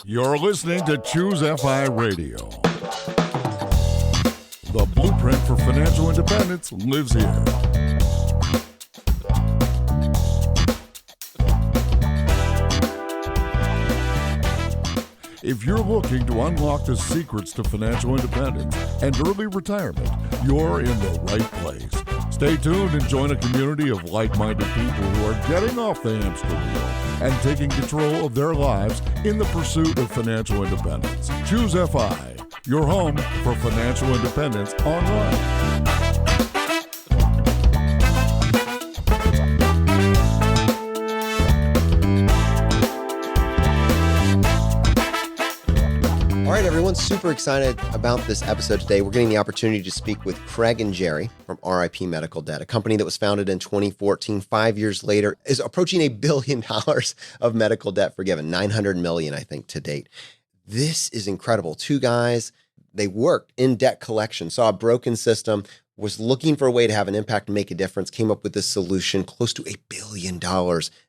You're listening to Choose FI Radio. The blueprint for financial independence lives here. If you're looking to unlock the secrets to financial independence and early retirement, you're in the right place. Stay tuned and join a community of like-minded people who are getting off the hamster wheel and taking control of their lives in the pursuit of financial independence. Choose FI, your home for financial independence online. All right, everyone, super excited about this episode today. We're getting the opportunity to speak with Craig and Jerry from RIP Medical Debt, a company that was founded in 2014. 5 years later, is approaching $1 billion of medical debt forgiven, 900 million, I think, to date. This is incredible. Two guys, they worked in debt collection, saw a broken system, was looking for a way to have an impact and make a difference, came up with this solution, close to $1 billion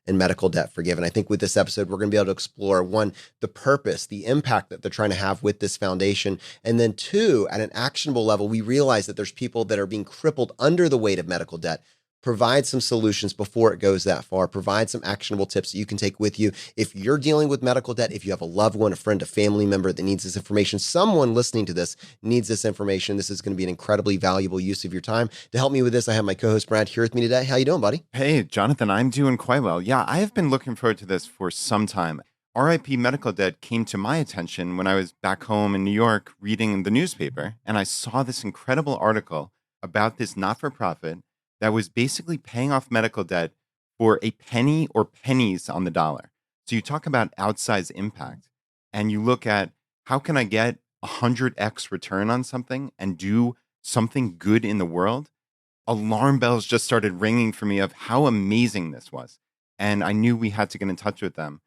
in medical debt forgiven. I think with this episode, we're going to be able to explore, one, the purpose, the impact that they're trying to have with this foundation. And then two, at an actionable level, we realize that there's people that are being crippled under the weight of medical debt. Provide some solutions before it goes that far. Provide some actionable tips that you can take with you. If you're dealing with medical debt, if you have a loved one, a friend, a family member that needs this information, someone listening to this needs this information, this is going to be an incredibly valuable use of your time. To help me with this, I have my co-host Brad here with me today. How you doing, buddy? Hey, Jonathan, I'm doing quite well. Yeah, I have been looking forward to this for some time. RIP Medical Debt came to my attention when I was back home in New York reading the newspaper, and I saw this incredible article about this not-for-profit that was basically paying off medical debt for a penny or pennies on the dollar. So you talk about outsized impact, and you look at how can I get 100x return on something and do something good in the world? Alarm bells just started ringing for me of how amazing this was. And I knew we had to get in touch with them.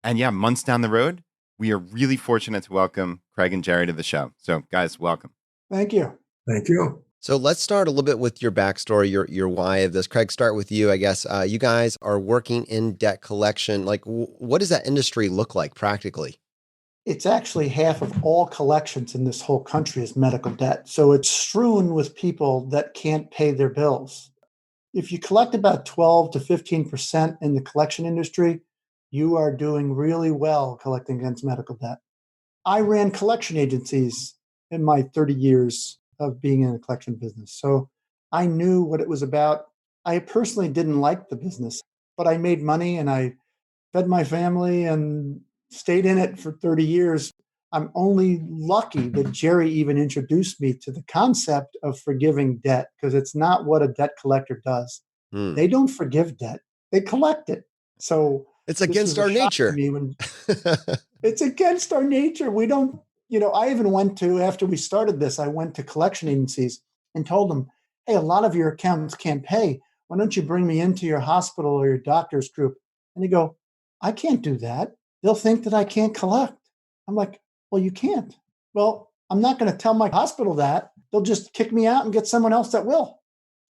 And yeah, months down the road, we are really fortunate to welcome Craig and Jerry to the show. So guys, welcome. Thank you. Thank you. So let's start a little bit with your backstory, your why of this. Craig, start with you, I guess. You guys are working in debt collection. Like, what does that industry look like practically? It's actually half of all collections in this whole country is medical debt. So it's strewn with people that can't pay their bills. If you collect about 12 to 15% in the collection industry, you are doing really well collecting against medical debt. I ran collection agencies in my 30 years of being in the collection business. So I knew what it was about. I personally didn't like the business, but I made money and I fed my family and stayed in it for 30 years. I'm only lucky that Jerry even introduced me to the concept of forgiving debt, because it's not what a debt collector does. They don't forgive debt, they collect it. So it's against our nature. It's against our nature. We don't, I even went to, after we started this, I went to collection agencies and told them, hey, a lot of your accounts can't pay. Why don't you bring me into your hospital or your doctor's group? And they go, I can't do that. They'll think that I can't collect. I'm like, well, you can't. Well, I'm not going to tell my hospital that. They'll just kick me out and get someone else that will.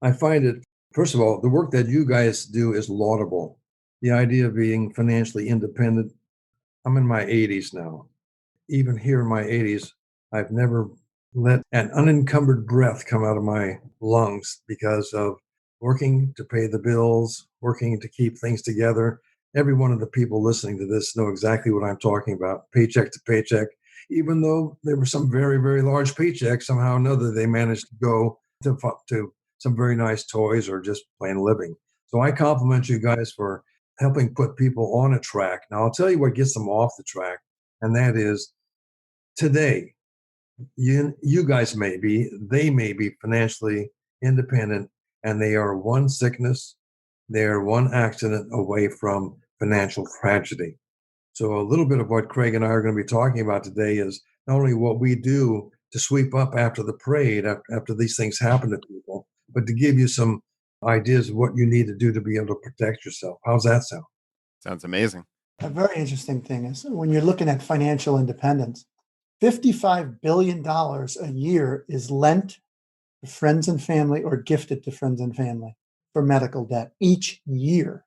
I find it, first of all, the work that you guys do is laudable. The idea of being financially independent. I'm in my 80s now. Even here in my 80s, I've never let an unencumbered breath come out of my lungs because of working to pay the bills, working to keep things together. Every one of the people listening to this know exactly what I'm talking about, paycheck to paycheck. Even though there were some very, very large paychecks, somehow or another, they managed to go to some very nice toys or just plain living. So I compliment you guys for helping put people on a track. Now, I'll tell you what gets them off the track, and that is today, you guys they may be financially independent, and they are one sickness, they are one accident away from financial tragedy. So a little bit of what Craig and I are going to be talking about today is not only what we do to sweep up after the parade, after these things happen to people, but to give you some ideas of what you need to do to be able to protect yourself. How's that sound? Sounds amazing. A very interesting thing is when you're looking at financial independence, $55 billion a year is lent to friends and family or gifted to friends and family for medical debt each year.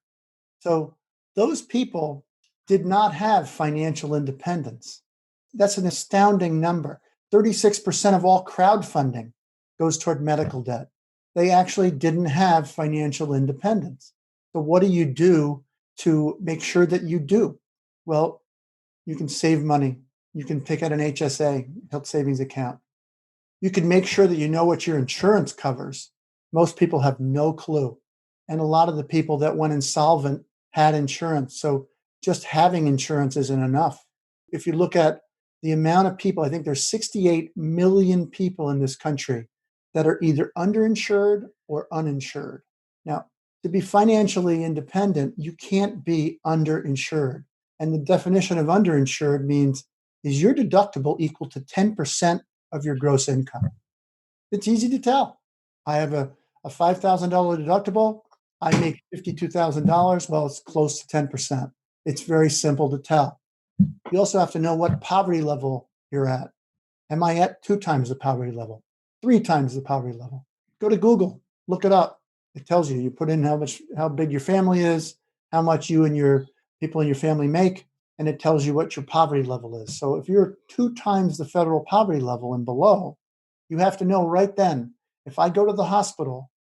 So those people did not have financial independence. That's an astounding number. 36% of all crowdfunding goes toward medical debt. They actually didn't have financial independence. So, what do you do to make sure that you do? Well, you can save money. You can take out an HSA, health savings account. You can make sure that you know what your insurance covers. Most people have no clue. And a lot of the people that went insolvent had insurance. So just having insurance isn't enough. If you look at the amount of people, I think there's 68 million people in this country that are either underinsured or uninsured. Now, to be financially independent, you can't be underinsured. And the definition of underinsured means is your deductible equal to 10% of your gross income? It's easy to tell. I have a $5,000 deductible. I make $52,000. Well, it's close to 10%. It's very simple to tell. You also have to know what poverty level you're at. Am I at 2 times the poverty level? 3 times the poverty level? Go to Google, look it up. It tells you. You put in how big your family is, how much you and your people in your family make, and it tells you what your poverty level is. So if you're 2 times the federal poverty level and below, you have to know right then, if I go to the hospital,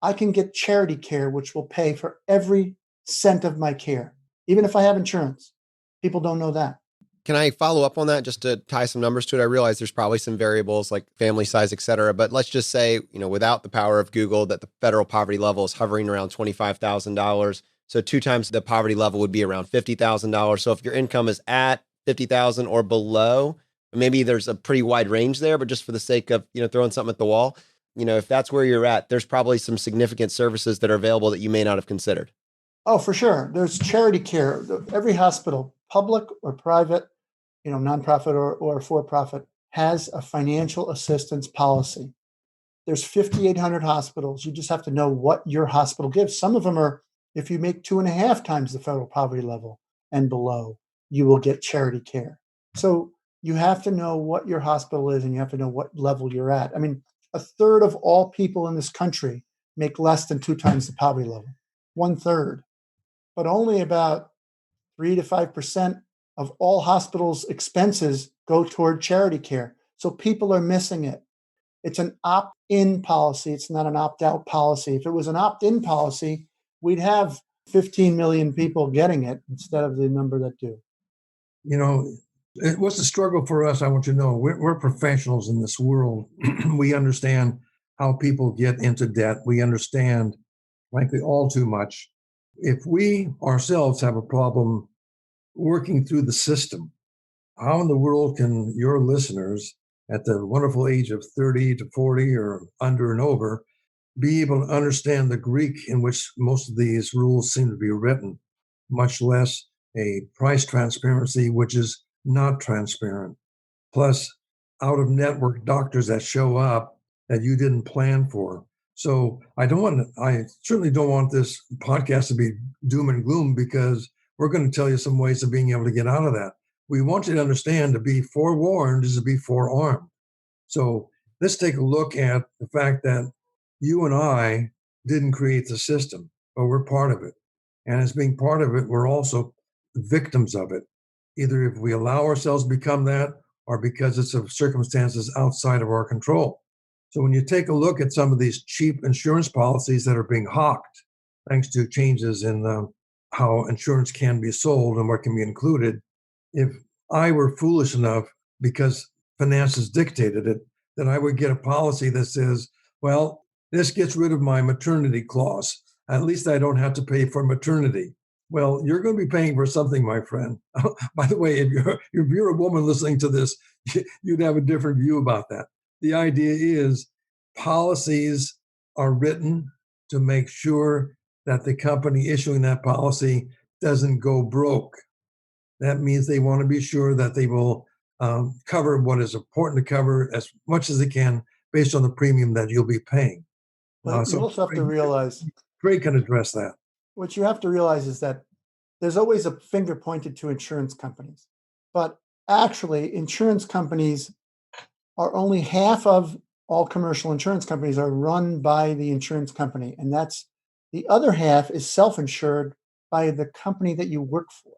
I can get charity care, which will pay for every cent of my care, even if I have insurance. People don't know that. Can I follow up on that just to tie some numbers to it? I realize there's probably some variables like family size, et cetera, but let's just say, without the power of Google, that the federal poverty level is hovering around $25,000. So 2 times the poverty level would be around $50,000. So if your income is at 50,000 or below, maybe there's a pretty wide range there, but just for the sake of, throwing something at the wall, if that's where you're at, there's probably some significant services that are available that you may not have considered. Oh, for sure. There's charity care. Every hospital, public or private, nonprofit or for-profit, has a financial assistance policy. There's 5,800 hospitals. You just have to know what your hospital gives. Some of them are, if you make 2.5 times the federal poverty level and below, you will get charity care. So you have to know what your hospital is, and you have to know what level you're at. I mean, 1/3 of all people in this country make less than 2 times the poverty level. 1/3. But only about 3 to 5% of all hospitals' expenses go toward charity care. So people are missing it. It's an opt-in policy. It's not an opt-out policy. If it was an opt-in policy, we'd have 15 million people getting it instead of the number that do. It was a struggle for us. I want you to know we're professionals in this world. We understand how people get into debt. We understand, frankly, all too much. If we ourselves have a problem working through the system, how in the world can your listeners at the wonderful age of 30 to 40 or under and over be able to understand the Greek in which most of these rules seem to be written, much less a price transparency, which is not transparent, plus out of network doctors that show up that you didn't plan for. So I certainly don't want this podcast to be doom and gloom, because we're going to tell you some ways of being able to get out of that. We want you to understand to be forewarned is to be forearmed. So let's take a look at the fact that you and I didn't create the system, but we're part of it. And as being part of it, we're also victims of it, either if we allow ourselves to become that or because it's of circumstances outside of our control. So when you take a look at some of these cheap insurance policies that are being hawked, thanks to changes in how insurance can be sold and what can be included, if I were foolish enough, because finances dictated it, that I would get a policy that says, well, this gets rid of my maternity clause. At least I don't have to pay for maternity. Well, you're going to be paying for something, my friend. By the way, if you're a woman listening to this, you'd have a different view about that. The idea is policies are written to make sure that the company issuing that policy doesn't go broke. That means they want to be sure that they will cover what is important to cover as much as they can based on the premium that you'll be paying. But you also have to realize, Craig can address that. what you have to realize is that there's always a finger pointed to insurance companies. But actually, insurance companies are only half of all commercial insurance companies are run by the insurance company. And that's the other half is self-insured by the company that you work for.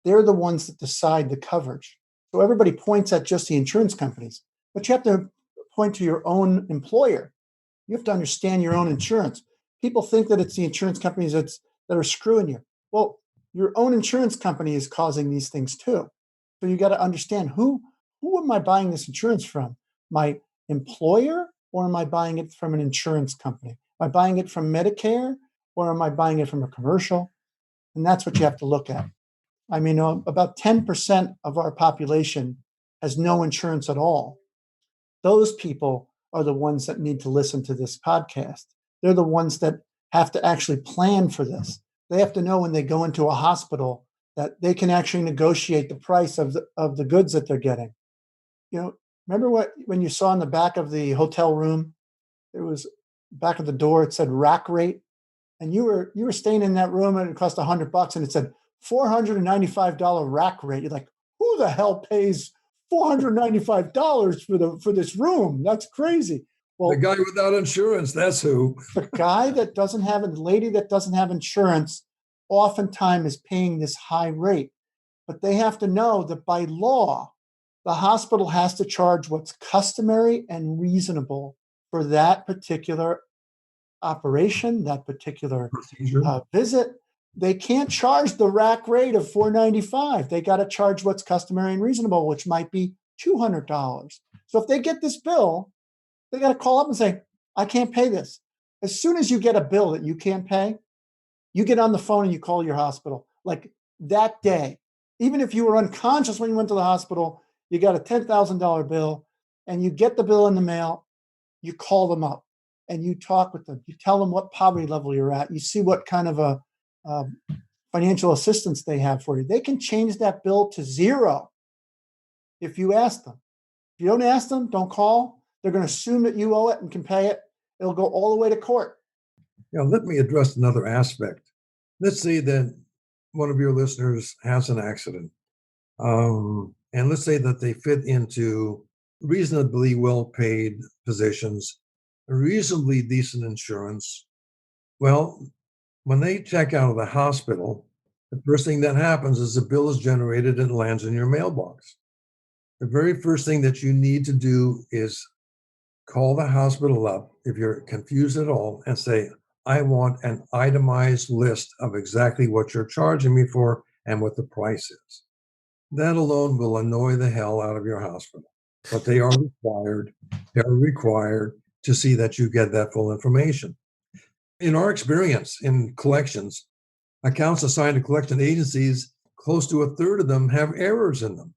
they're the ones that decide the coverage. So everybody points at just the insurance companies, but you have to point to your own employer. You have to understand your own insurance. People think that it's the insurance companies that are screwing you. Well, your own insurance company is causing these things too. So you got to understand who am I buying this insurance from? My employer, or am I buying it from an insurance company? Am I buying it from Medicare, or am I buying it from a commercial? And that's what you have to look at. I mean, about 10% of our population has no insurance at all. Those people are the ones that need to listen to this podcast. They're the ones that have to actually plan for this. They have to know when they go into a hospital that they can actually negotiate the price of the goods that they're getting. Remember when you saw in the back of the hotel room, it was back of the door, it said rack rate, and you were staying in that room and it cost $100 and it said $495 rack rate. You're like, who the hell pays $495 for this room? That's crazy. Well, the guy without insurance, that's who. The guy that doesn't have, the lady that doesn't have insurance, oftentimes is paying this high rate. But they have to know that by law, the hospital has to charge what's customary and reasonable for that particular operation, that particular visit. They can't charge the rack rate of $495. They got to charge what's customary and reasonable, which might be $200. So if they get this bill, they got to call up and say, I can't pay this. As soon as you get a bill that you can't pay, you get on the phone and you call your hospital. Like that day, even if you were unconscious when you went to the hospital, you got a $10,000 bill and you get the bill in the mail, you call them up and you talk with them. You tell them what poverty level you're at. You see what kind of a financial assistance they have for you. They can change that bill to zero if you ask them. If you don't ask them, don't call. They're going to assume that you owe it and can pay it. It'll go all the way to court. Let me address another aspect. Let's say that one of your listeners has an accident. And let's say that they fit into reasonably well-paid positions, reasonably decent insurance. Well, when they check out of the hospital, the first thing that happens is a bill is generated and lands in your mailbox. The very first thing that you need to do is call the hospital up if you're confused at all and say, I want an itemized list of exactly what you're charging me for and what the price is. That alone will annoy the hell out of your hospital. But they are required to see that you get that full information. In our experience in collections, accounts assigned to collection agencies, close to a third of them have errors in them.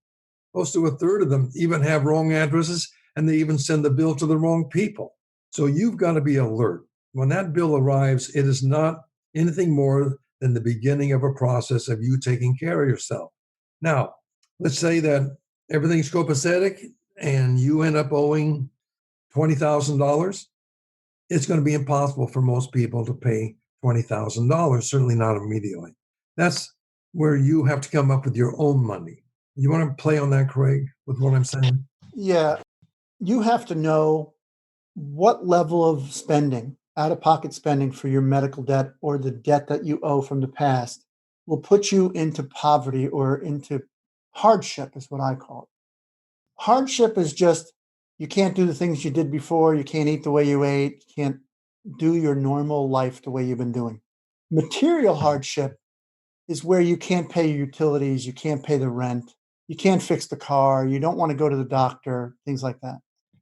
Close to a third of them even have wrong addresses, and they even send the bill to the wrong people. So you've got to be alert. When that bill arrives, it is not anything more than the beginning of a process of you taking care of yourself. Now, let's say that everything's copacetic and you end up owing $20,000. It's going to be impossible for most people to pay $20,000, certainly not immediately. That's where you have to come up with your own money. You want to play on that, Craig, with what I'm saying? Yeah. You have to know what level of spending, out-of-pocket spending for your medical debt or the debt that you owe from the past will put you into poverty or into hardship is what I call it. Hardship is just you can't do the things you did before. You can't eat the way you ate. You can't do your normal life the way you've been doing. Material hardship is where you can't pay your utilities. You can't pay the rent. You can't fix the car. You don't want to go to the doctor, things like that.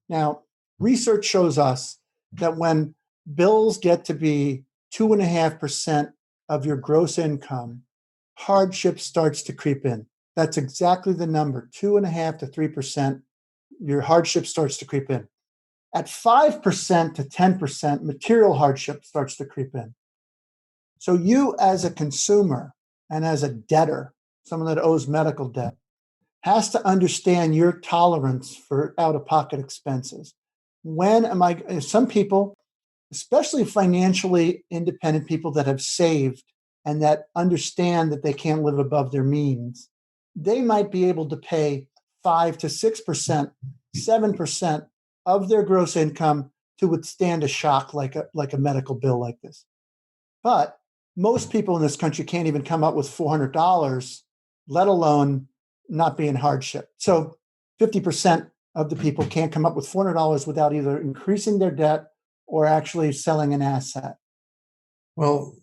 Now, research shows us that when bills get to be 2.5% of your gross income, hardship starts to creep in. That's exactly the number, 2.5% to 3%. Your hardship starts to creep in. At 5% to 10%, material hardship starts to creep in. So you as a consumer and as a debtor, someone that owes medical debt, has to understand your tolerance for out-of-pocket expenses. Some people, especially financially independent people that have saved and that understand that they can't live above their means, they might be able to pay 5 to 6%, 7% of their gross income to withstand a shock like a medical bill like this. But most people in this country can't even come up with $400, let alone not be in hardship. So 50% of the people can't come up with $400 without either increasing their debt or actually selling an asset. Well,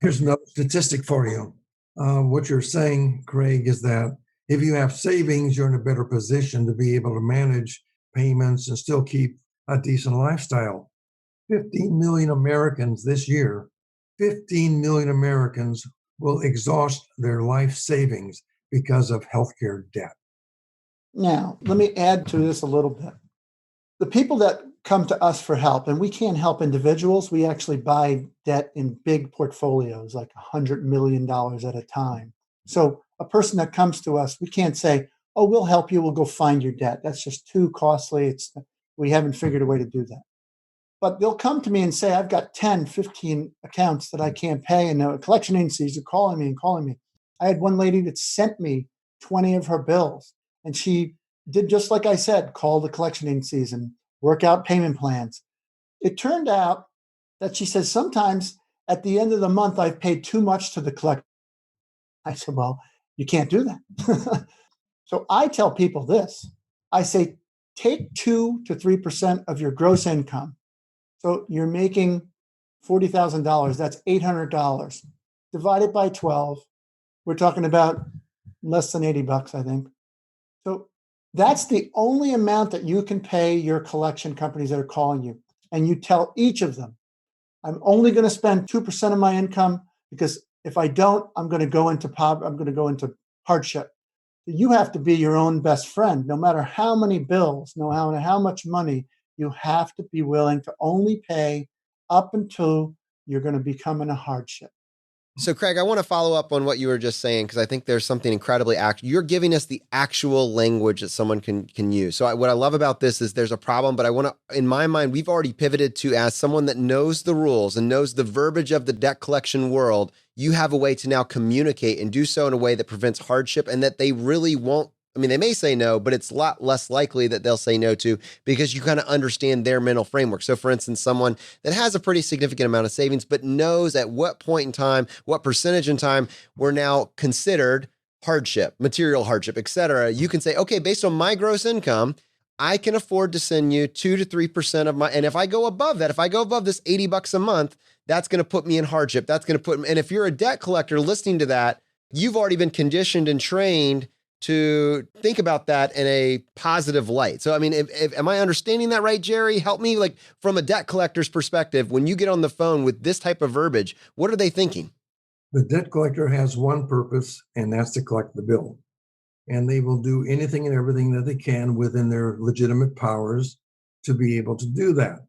here's another statistic for you. What you're saying, Craig, is that if you have savings, you're in a better position to be able to manage payments and still keep a decent lifestyle. 15 million Americans this year, 15 million Americans will exhaust their life savings because of healthcare debt. Now, let me add to this a little bit. The people that come to us for help, and we can't help individuals, we actually buy debt in big portfolios, like $100 million at a time. So a person that comes to us, we can't say, oh, we'll help you, we'll go find your debt. That's just too costly. We haven't figured a way to do that. But they'll come to me and say, I've got 10, 15 accounts that I can't pay, and the collection agencies are calling me. I had one lady that sent me 20 of her bills, and she did just like I said, call the collection agencies and work out payment plans. It turned out that she says, sometimes at the end of the month, I've paid too much to the collector. I said, well, you can't do that. So I tell people this. I say, take 2 to 3% of your gross income. So you're making $40,000. That's $800. Divide it by 12. We're talking about less than $80, I think. So that's the only amount that you can pay your collection companies that are calling you. And you tell each of them, I'm only going to spend 2% of my income, because if I don't, I'm going to go into hardship. You have to be your own best friend. No matter how many bills, no matter how much money, you have to be willing to only pay up until you're going to become in a hardship. So, Craig, I want to follow up on what you were just saying, because I think there's something incredibly you're giving us the actual language that someone can use. So what I love about this is there's a problem, but I want to, in my mind, we've already pivoted to, as someone that knows the rules and knows the verbiage of the debt collection world, you have a way to now communicate and do so in a way that prevents hardship, and that they really won't. I mean, they may say no, but it's a lot less likely that they'll say no to, because you kind of understand their mental framework. So for instance, someone that has a pretty significant amount of savings, but knows at what point in time, what percentage in time we're now considered hardship, material hardship, et cetera. You can say, okay, based on my gross income, I can afford to send you 2 to 3% of my, and if I go above that, if I go above this $80 a month, that's going to put me in hardship. That's going to put, and if you're a debt collector listening to that, you've already been conditioned and trained to think about that in a positive light. So, I mean, am I understanding that right, Jerry? Help me, like, from a debt collector's perspective, when you get on the phone with this type of verbiage, what are they thinking? The debt collector has one purpose, and that's to collect the bill. And they will do anything and everything that they can within their legitimate powers to be able to do that.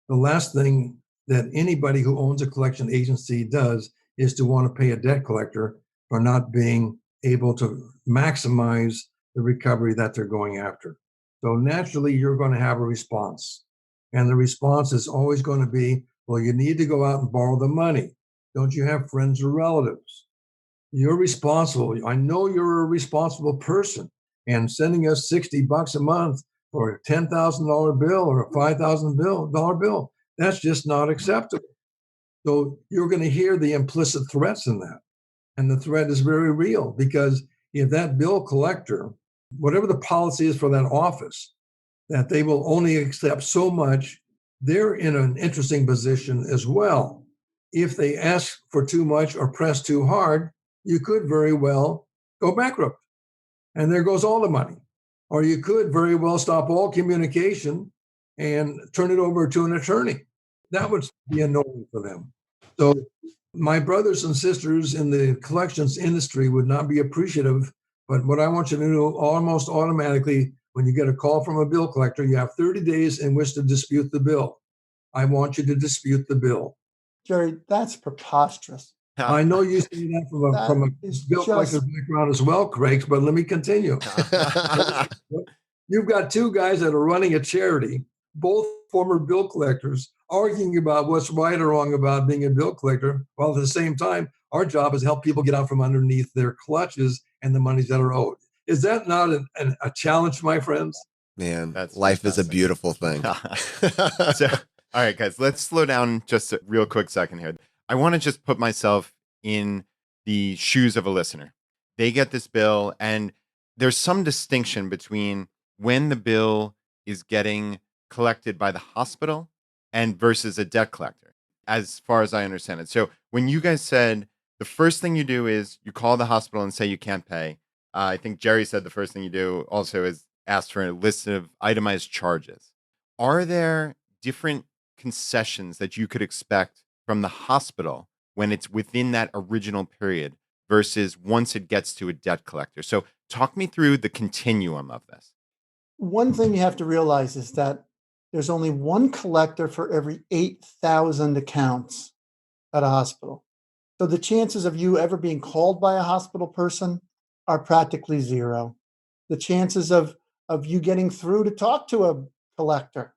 The last thing that anybody who owns a collection agency does is to want to pay a debt collector for not being able to maximize the recovery that they're going after. So naturally, you're going to have a response. And the response is always going to be, well, you need to go out and borrow the money. Don't you have friends or relatives? You're responsible. I know you're a responsible person. And sending us $60 a month for a $10,000 bill or a $5,000 bill, that's just not acceptable. So you're going to hear the implicit threats in that. And the threat is very real, because if that bill collector, whatever the policy is for that office, that they will only accept so much, they're in an interesting position as well. If they ask for too much or press too hard, you could very well go bankrupt. And there goes all the money. Or you could very well stop all communication and turn it over to an attorney. That would be annoying for them. So my brothers and sisters in the collections industry would not be appreciative, but what I want you to do almost automatically, when you get a call from a bill collector, you have 30 days in which to dispute the bill. I want you to dispute the bill. Jerry, that's preposterous. I know you see that from a bill collector's background as well, Craig, but let me continue. You've got two guys that are running a charity, both former bill collectors, arguing about what's right or wrong about being a bill collector, while at the same time, our job is to help people get out from underneath their clutches and the monies that are owed. Is that not a challenge, my friends? Man, life is a beautiful thing. So, all right, guys, let's slow down just a real quick second here. I want to just put myself in the shoes of a listener. they get this bill, and there's some distinction between when the bill is getting collected by the hospital and versus a debt collector, as far as I understand it. So when you guys said the first thing you do is you call the hospital and say you can't pay, I think Jerry said the first thing you do also is ask for a list of itemized charges. Are there different concessions that you could expect from the hospital when it's within that original period versus once it gets to a debt collector? So talk me through the continuum of this. One thing you have to realize is that there's only one collector for every 8,000 accounts at a hospital. So the chances of you ever being called by a hospital person are practically zero. The chances of you getting through to talk to a collector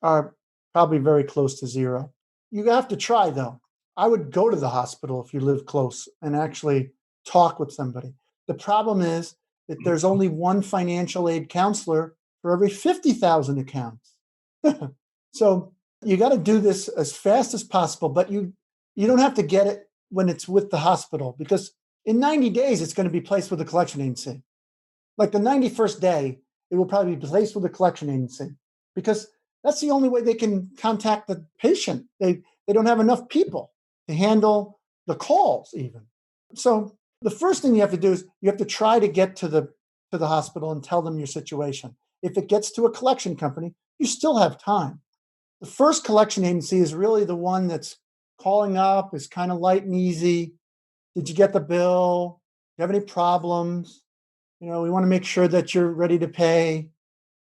are probably very close to zero. You have to try, though. I would go to the hospital if you live close and actually talk with somebody. The problem is that there's only one financial aid counselor for every 50,000 accounts. So you got to do this as fast as possible, but you don't have to get it when it's with the hospital, because in 90 days, it's going to be placed with a collection agency. Like the 91st day, it will probably be placed with a collection agency, because that's the only way they can contact the patient. They don't have enough people to handle the calls even. So the first thing you have to do is you have to try to get to the hospital and tell them your situation. If it gets to a collection company, you still have time. The first collection agency is really the one that's calling up, is kind of light and easy. Did you get the bill? Do you have any problems? We want to make sure that you're ready to pay.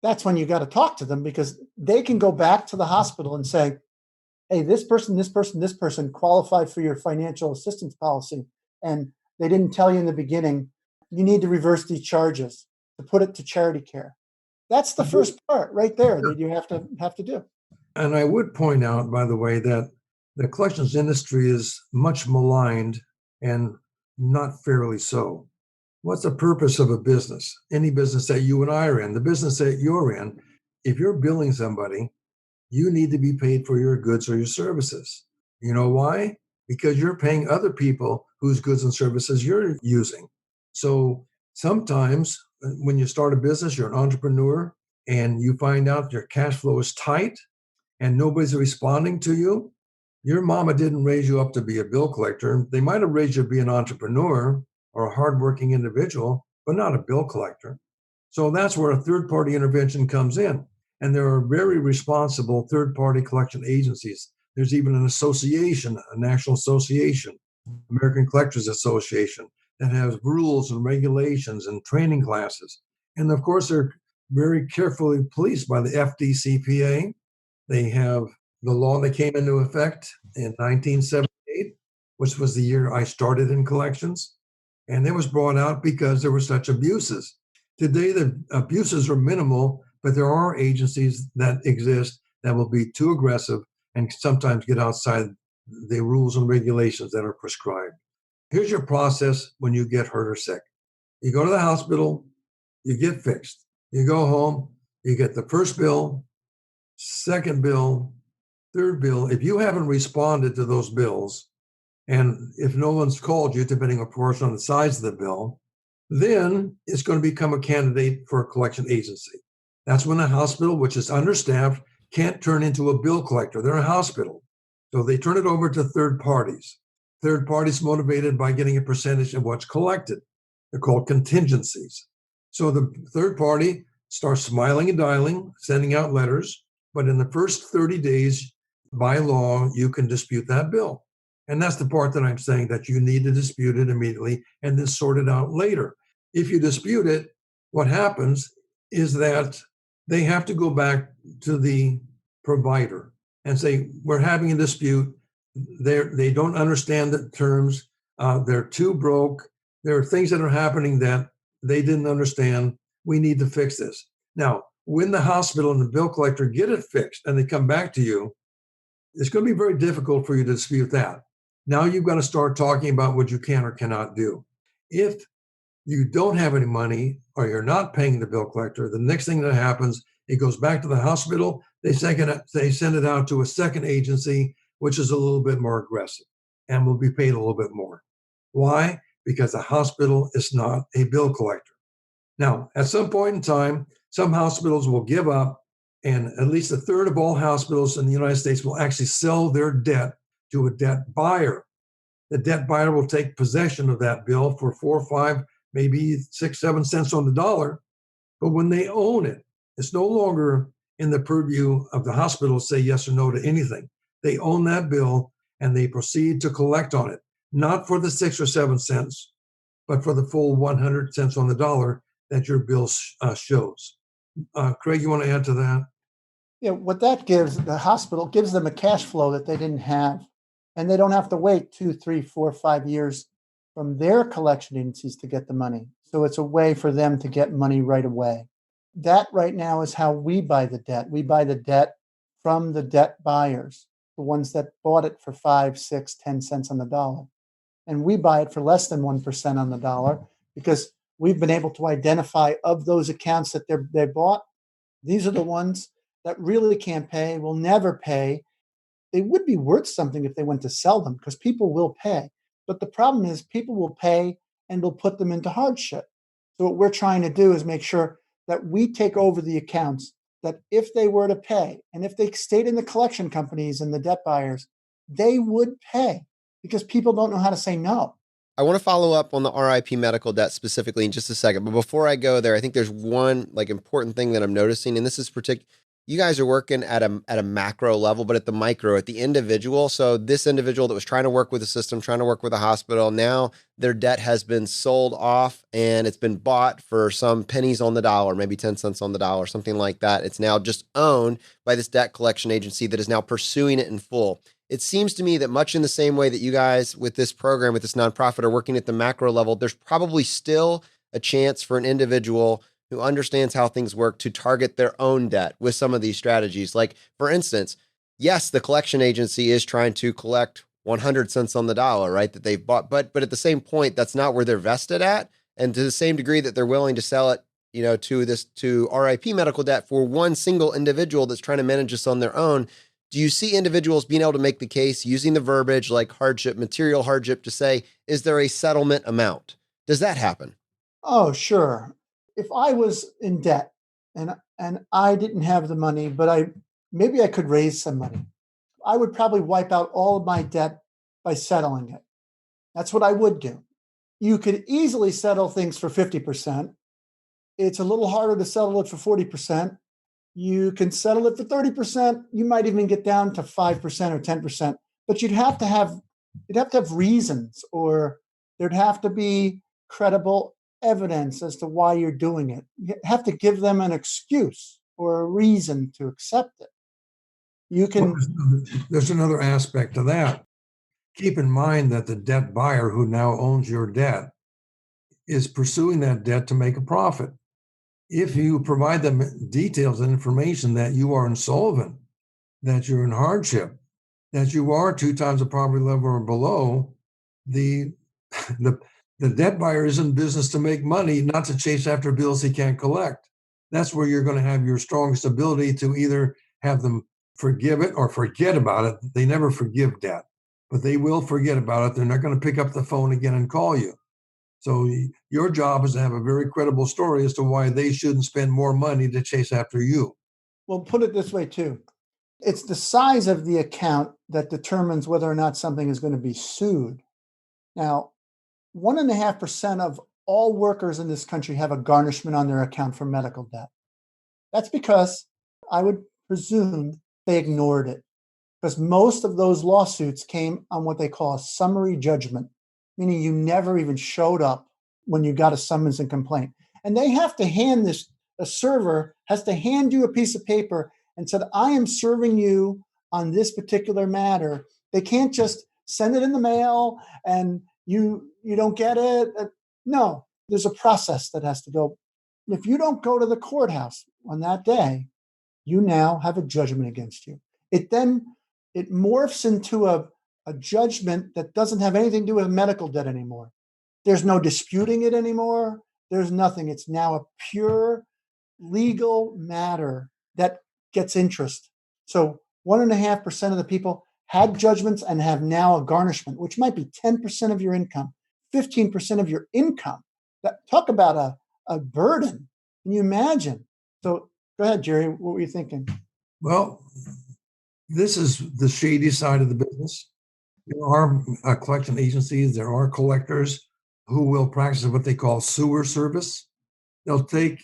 That's when you got to talk to them, because they can go back to the hospital and say, hey, this person qualified for your financial assistance policy, and they didn't tell you in the beginning. You need to reverse these charges to put it to charity care. That's the first part right there that you have to do. And I would point out, by the way, that the collections industry is much maligned, and not fairly so. What's the purpose of a business? Any business that you and I are in, the business that you're in, if you're billing somebody, you need to be paid for your goods or your services. You know why? Because you're paying other people whose goods and services you're using. So sometimes when you start a business, you're an entrepreneur, and you find out your cash flow is tight and nobody's responding to you. Your mama didn't raise you up to be a bill collector. They might have raised you to be an entrepreneur or a hardworking individual, but not a bill collector. So that's where a third-party intervention comes in. And there are very responsible third-party collection agencies. There's even an association, a national association, American Collectors Association, that has rules and regulations and training classes. And of course, they're very carefully policed by the FDCPA. They have the law that came into effect in 1978, which was the year I started in collections. And it was brought out because there were such abuses. Today, the abuses are minimal, but there are agencies that exist that will be too aggressive and sometimes get outside the rules and regulations that are prescribed. Here's your process when you get hurt or sick. You go to the hospital, you get fixed. You go home, you get the first bill, second bill, third bill. If you haven't responded to those bills, and if no one's called you, depending, of course, on the size of the bill, then it's going to become a candidate for a collection agency. That's when the hospital, which is understaffed, can't turn into a bill collector. They're a hospital. So they turn it over to third parties. Third parties motivated by getting a percentage of what's collected. They're called contingencies. So the third party starts smiling and dialing, sending out letters. But in the first 30 days, by law, you can dispute that bill. And that's the part that I'm saying, that you need to dispute it immediately and then sort it out later. If you dispute it, what happens is that they have to go back to the provider and say, we're having a dispute. They don't understand the terms. They're too broke. There are things that are happening that they didn't understand. We need to fix this. Now, when the hospital and the bill collector get it fixed and they come back to you, it's going to be very difficult for you to dispute that. Now you've got to start talking about what you can or cannot do. If you don't have any money or you're not paying the bill collector, the next thing that happens, it goes back to the hospital. They send it out to a second agency, which is a little bit more aggressive and will be paid a little bit more. Why? because a hospital is not a bill collector. Now, at some point in time, some hospitals will give up, and at least a third of all hospitals in the United States will actually sell their debt to a debt buyer. The debt buyer will take possession of that bill for 4 or 5, maybe 6, 7 cents on the dollar. But when they own it, it's no longer in the purview of the hospital to say yes or no to anything. They own that bill and they proceed to collect on it, not for the 6 or 7 cents, but for the full 100 cents on the dollar that your bill shows. Craig, you want to add to that? Yeah, what that gives the hospital gives them a cash flow that they didn't have, and they don't have to wait 2, 3, 4, 5 years from their collection agencies to get the money. So it's a way for them to get money right away. That right now is how we buy the debt. We buy the debt from the debt buyers, the ones that bought it for 5, 6, 10 cents on the dollar. And we buy it for less than 1% on the dollar because we've been able to identify of those accounts that they bought. These are the ones that really can't pay, will never pay. They would be worth something if they went to sell them because people will pay. But the problem is people will pay and will put them into hardship. So what we're trying to do is make sure that we take over the accounts that if they were to pay and if they stayed in the collection companies and the debt buyers, they would pay because people don't know how to say no. I want to follow up on the RIP medical debt specifically in just a second. But before I go there, I think there's one important thing that I'm noticing, and this is particular. You guys are working at a macro level, but at the micro, at the individual. So this individual that was trying to work with the system, trying to work with a hospital, now their debt has been sold off and it's been bought for some pennies on the dollar, maybe 10 cents on the dollar, something like that. It's now just owned by this debt collection agency that is now pursuing it in full. It seems to me that much in the same way that you guys with this program, with this nonprofit are working at the macro level, there's probably still a chance for an individual who understands how things work to target their own debt with some of these strategies. Like, for instance, yes, the collection agency is trying to collect 100 cents on the dollar, right, that they've bought. But at the same point, that's not where they're vested at. And to the same degree that they're willing to sell it, to RIP medical debt for one single individual that's trying to manage this on their own, do you see individuals being able to make the case using the verbiage like hardship, material hardship to say, is there a settlement amount? Does that happen? Oh, sure. If I was in debt and I didn't have the money, but maybe I could raise some money, I would probably wipe out all of my debt by settling it. That's what I would do. You could easily settle things for 50%. It's a little harder to settle it for 40%. You can settle it for 30%. You might even get down to 5% or 10%, but you'd have to have reasons, or there'd have to be credible evidence as to why you're doing it. You have to give them an excuse or a reason to accept it. There's another aspect to that. Keep in mind that the debt buyer who now owns your debt is pursuing that debt to make a profit. If you provide them details and information that you are insolvent, that you're in hardship, that you are 2 times the poverty level or below, the debt buyer is in business to make money, not to chase after bills he can't collect. That's where you're going to have your strongest ability to either have them forgive it or forget about it. They never forgive debt, but they will forget about it. They're not going to pick up the phone again and call you. So your job is to have a very credible story as to why they shouldn't spend more money to chase after you. Well, put it this way too. It's the size of the account that determines whether or not something is going to be sued. Now, 1.5% of all workers in this country have a garnishment on their account for medical debt. That's because I would presume they ignored it, because most of those lawsuits came on what they call a summary judgment, meaning you never even showed up when you got a summons and complaint. And they have to a server has to hand you a piece of paper and said, I am serving you on this particular matter. They can't just send it in the mail and you don't get it. No, there's a process that has to go. If you don't go to the courthouse on that day, you now have a judgment against you. It morphs into a judgment that doesn't have anything to do with medical debt anymore. There's no disputing it anymore. There's nothing. It's now a pure legal matter that gets interest. So 1.5% of the people had judgments and have now a garnishment, which might be 10% of your income. 15% of your income. Talk about a burden. Can you imagine? So go ahead, Jerry. What were you thinking? Well, this is the shady side of the business. There are collection agencies, there are collectors who will practice what they call sewer service. They'll take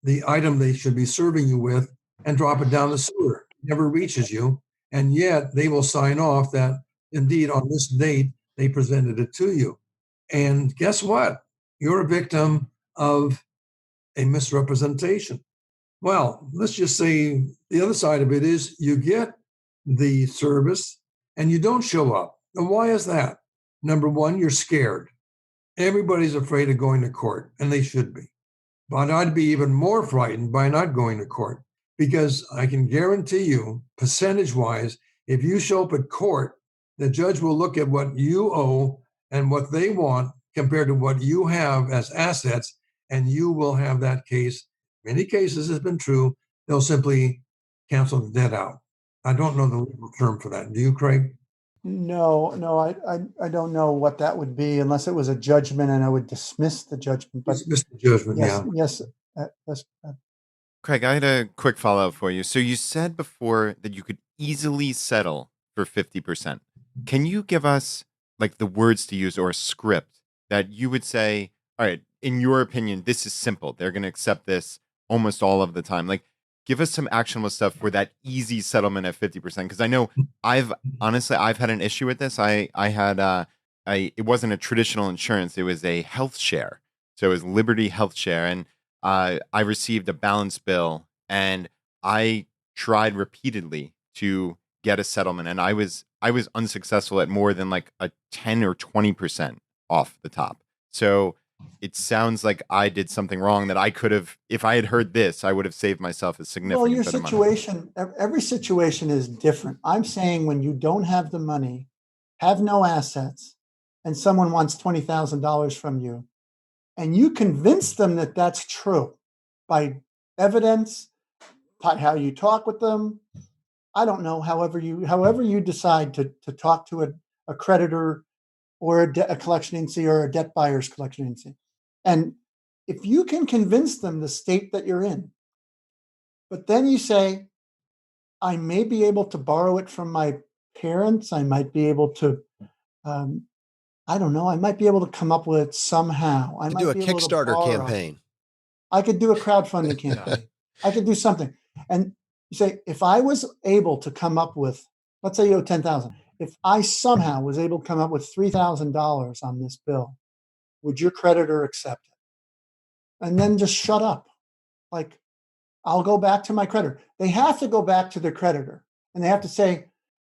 the item they should be serving you with and drop it down the sewer. It never reaches you. And yet they will sign off that indeed on this date they presented it to you. And guess what? You're a victim of a misrepresentation. Well, let's just say the other side of it is you get the service and you don't show up. And why is that? Number one, you're scared. Everybody's afraid of going to court, and they should be. But I'd be even more frightened by not going to court, because I can guarantee you, percentage-wise, if you show up at court, the judge will look at what you owe and what they want compared to what you have as assets, and you will have that case. Many cases has been true. They'll simply cancel the debt out. I don't know the legal term for that. Do you, Craig? No, I don't know what that would be unless it was a judgment and I would dismiss the judgment. But Dismiss the judgment, yes, yes. Craig, I had a quick follow-up for you. So you said before that you could easily settle for 50%. Can you give us like the words to use or a script that you would say, all right, in your opinion, this is simple. They're going to accept this almost all of the time. Like, give us some actionable stuff for that easy settlement at 50%. Because I know I've had an issue with this. I had it wasn't a traditional insurance. It was a health share. So it was Liberty Health Share. And I received a balance bill and I tried repeatedly to get a settlement. And I was unsuccessful at more than like a 10 or 20% off the top. So it sounds like I did something wrong that I could have, if I had heard this, I would have saved myself a significant Well, your bit of money. situation, every situation is different. I'm saying when you don't have the money, have no assets, and someone wants $20,000 from you, and you convince them that that's true by evidence, by how you talk with them. I don't know, however you decide to talk to a creditor or a collection agency or a debt buyer's collection agency. And if you can convince them the state that you're in, but then you say, I may be able to borrow it from my parents, I might be able to, I don't know, I might be able to come up with it somehow. I might do a be able to Kickstarter borrow. campaign. I could do a crowdfunding campaign. I could do something. And you say, if I was able to come up with, let's say you owe 10,000. If I somehow was able to come up with $3,000 on this bill, would your creditor accept it? And then just shut up. Like, I'll go back to my creditor. They have to go back to their creditor and they have to say,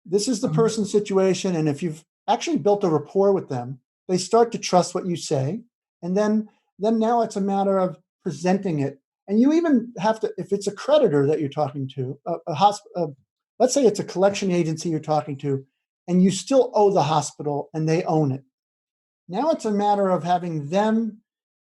this is the person's situation. And if you've actually built a rapport with them, they start to trust what you say. And then now it's a matter of presenting it. And you even have to, if it's a creditor that you're talking to, let's say it's a collection agency you're talking to, and you still owe the hospital and they own it. Now it's a matter of having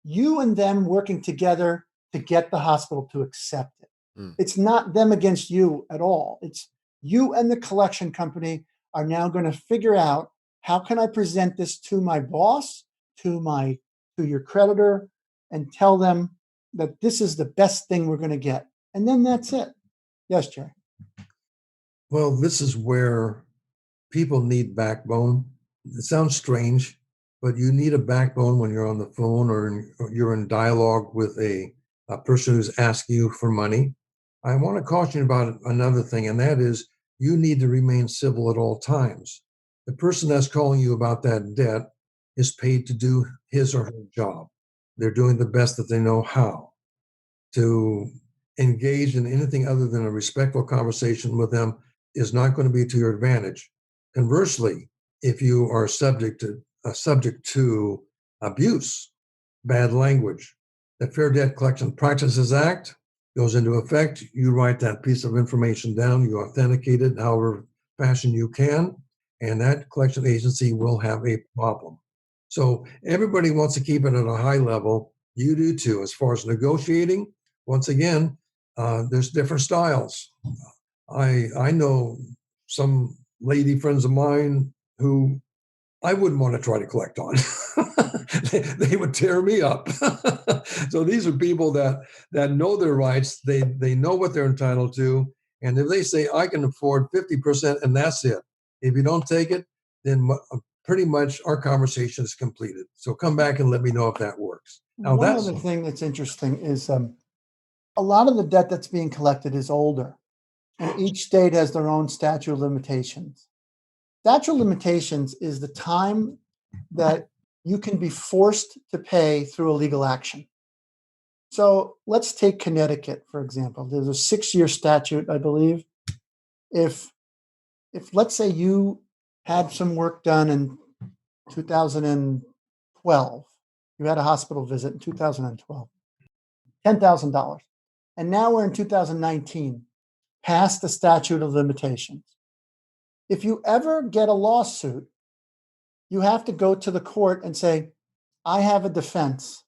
you and them working together to get the hospital to accept it. It's not them against you at all. It's you and the collection company are now going to figure out, how can I present this to my boss, to your creditor, and tell them that this is the best thing we're going to get. And then that's it. Yes, Jerry. Well, this is where people need backbone. It sounds strange, but you need a backbone when you're on the phone or you're in dialogue with a person who's asking you for money. I want to caution you about another thing, and that is you need to remain civil at all times. The person that's calling you about that debt is paid to do his or her job. They're doing the best that they know how. To engage in anything other than a respectful conversation with them is not going to be to your advantage. Conversely, if you are subject to abuse, bad language, the Fair Debt Collection Practices Act goes into effect. You write that piece of information down, you authenticate it however fashion you can, and that collection agency will have a problem. So everybody wants to keep it at a high level. You do too. As far as negotiating, once again, there's different styles. I know some lady friends of mine who I wouldn't want to try to collect on. they would tear me up. So these are people that know their rights. They know what they're entitled to. And if they say, I can afford 50% and that's it, if you don't take it, then pretty much our conversation is completed. So come back and let me know if that works. Now, one other thing that's interesting is a lot of the debt that's being collected is older, and each state has their own statute of limitations. Statute of limitations is the time that you can be forced to pay through a legal action. So let's take Connecticut, for example. There's a 6-year statute, I believe. If let's say you had some work done in 2012, you had a hospital visit in 2012, $10,000. And now we're in 2019, past the statute of limitations. If you ever get a lawsuit, you have to go to the court and say, I have a defense.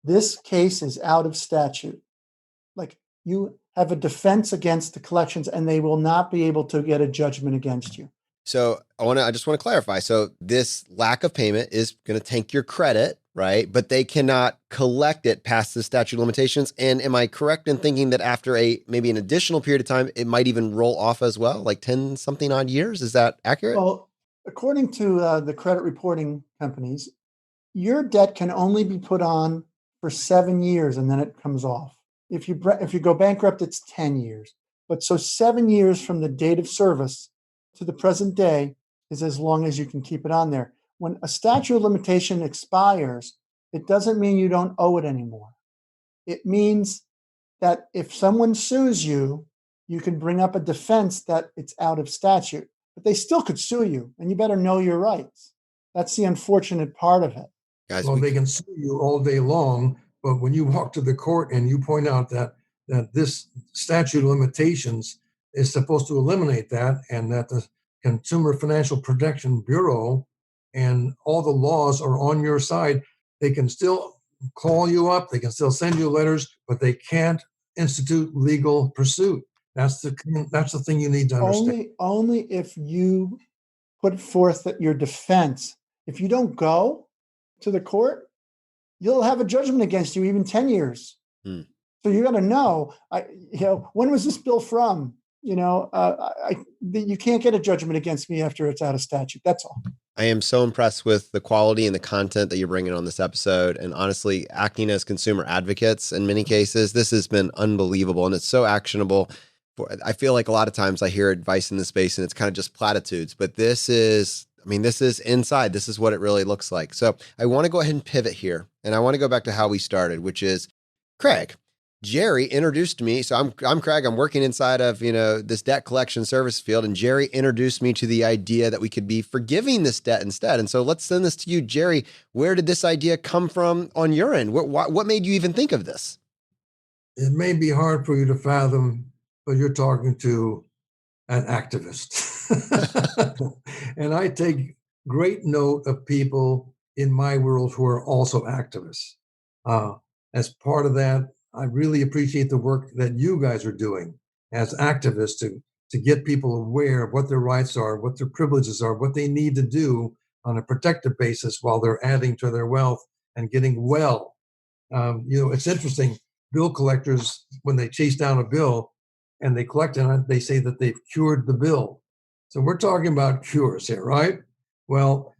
This case is out of statute. Like, you have a defense against the collections, and they will not be able to get a judgment against you. So I just want to clarify. So this lack of payment is going to tank your credit, right? But they cannot collect it past the statute of limitations. And am I correct in thinking that after maybe an additional period of time, it might even roll off as well, like 10 something odd years? Is that accurate? Well, according to the credit reporting companies, your debt can only be put on for 7 years and then it comes off. If you go bankrupt, it's 10 years. But so 7 years from the date of service to the present day is as long as you can keep it on there. When a statute of limitation expires, it doesn't mean you don't owe it anymore. It means that if someone sues you, you can bring up a defense that it's out of statute, but they still could sue you, and you better know your rights. That's the unfortunate part of it. Guys, well, they can sue you all day long, but when you walk to the court and you point out that this statute of limitations is supposed to eliminate that, and that the Consumer Financial Protection Bureau and all the laws are on your side, they can still call you up, they can still send you letters, but they can't institute legal pursuit. That's the thing you need to understand. Only if you put forth your defense. If you don't go to the court, you'll have a judgment against you even 10 years. So you got to know, when was this bill from? You can't get a judgment against me after it's out of statute. That's all. I am so impressed with the quality and the content that you're bringing on this episode. And honestly, acting as consumer advocates in many cases, this has been unbelievable. And it's so actionable. I feel like a lot of times I hear advice in this space and it's kind of just platitudes, but this is inside. This is what it really looks like. So I want to go ahead and pivot here. And I want to go back to how we started, which is Craig. Jerry introduced me. So I'm Craig. I'm working inside of, this debt collection service field. And Jerry introduced me to the idea that we could be forgiving this debt instead. And so let's send this to you, Jerry. Where did this idea come from on your end? What made you even think of this? It may be hard for you to fathom, but you're talking to an activist. And I take great note of people in my world who are also activists. As part of that, I really appreciate the work that you guys are doing as activists to get people aware of what their rights are, what their privileges are, what they need to do on a protective basis while they're adding to their wealth and getting well. It's interesting. Bill collectors, when they chase down a bill and they collect on it, they say that they've cured the bill. So we're talking about cures here, right? Well,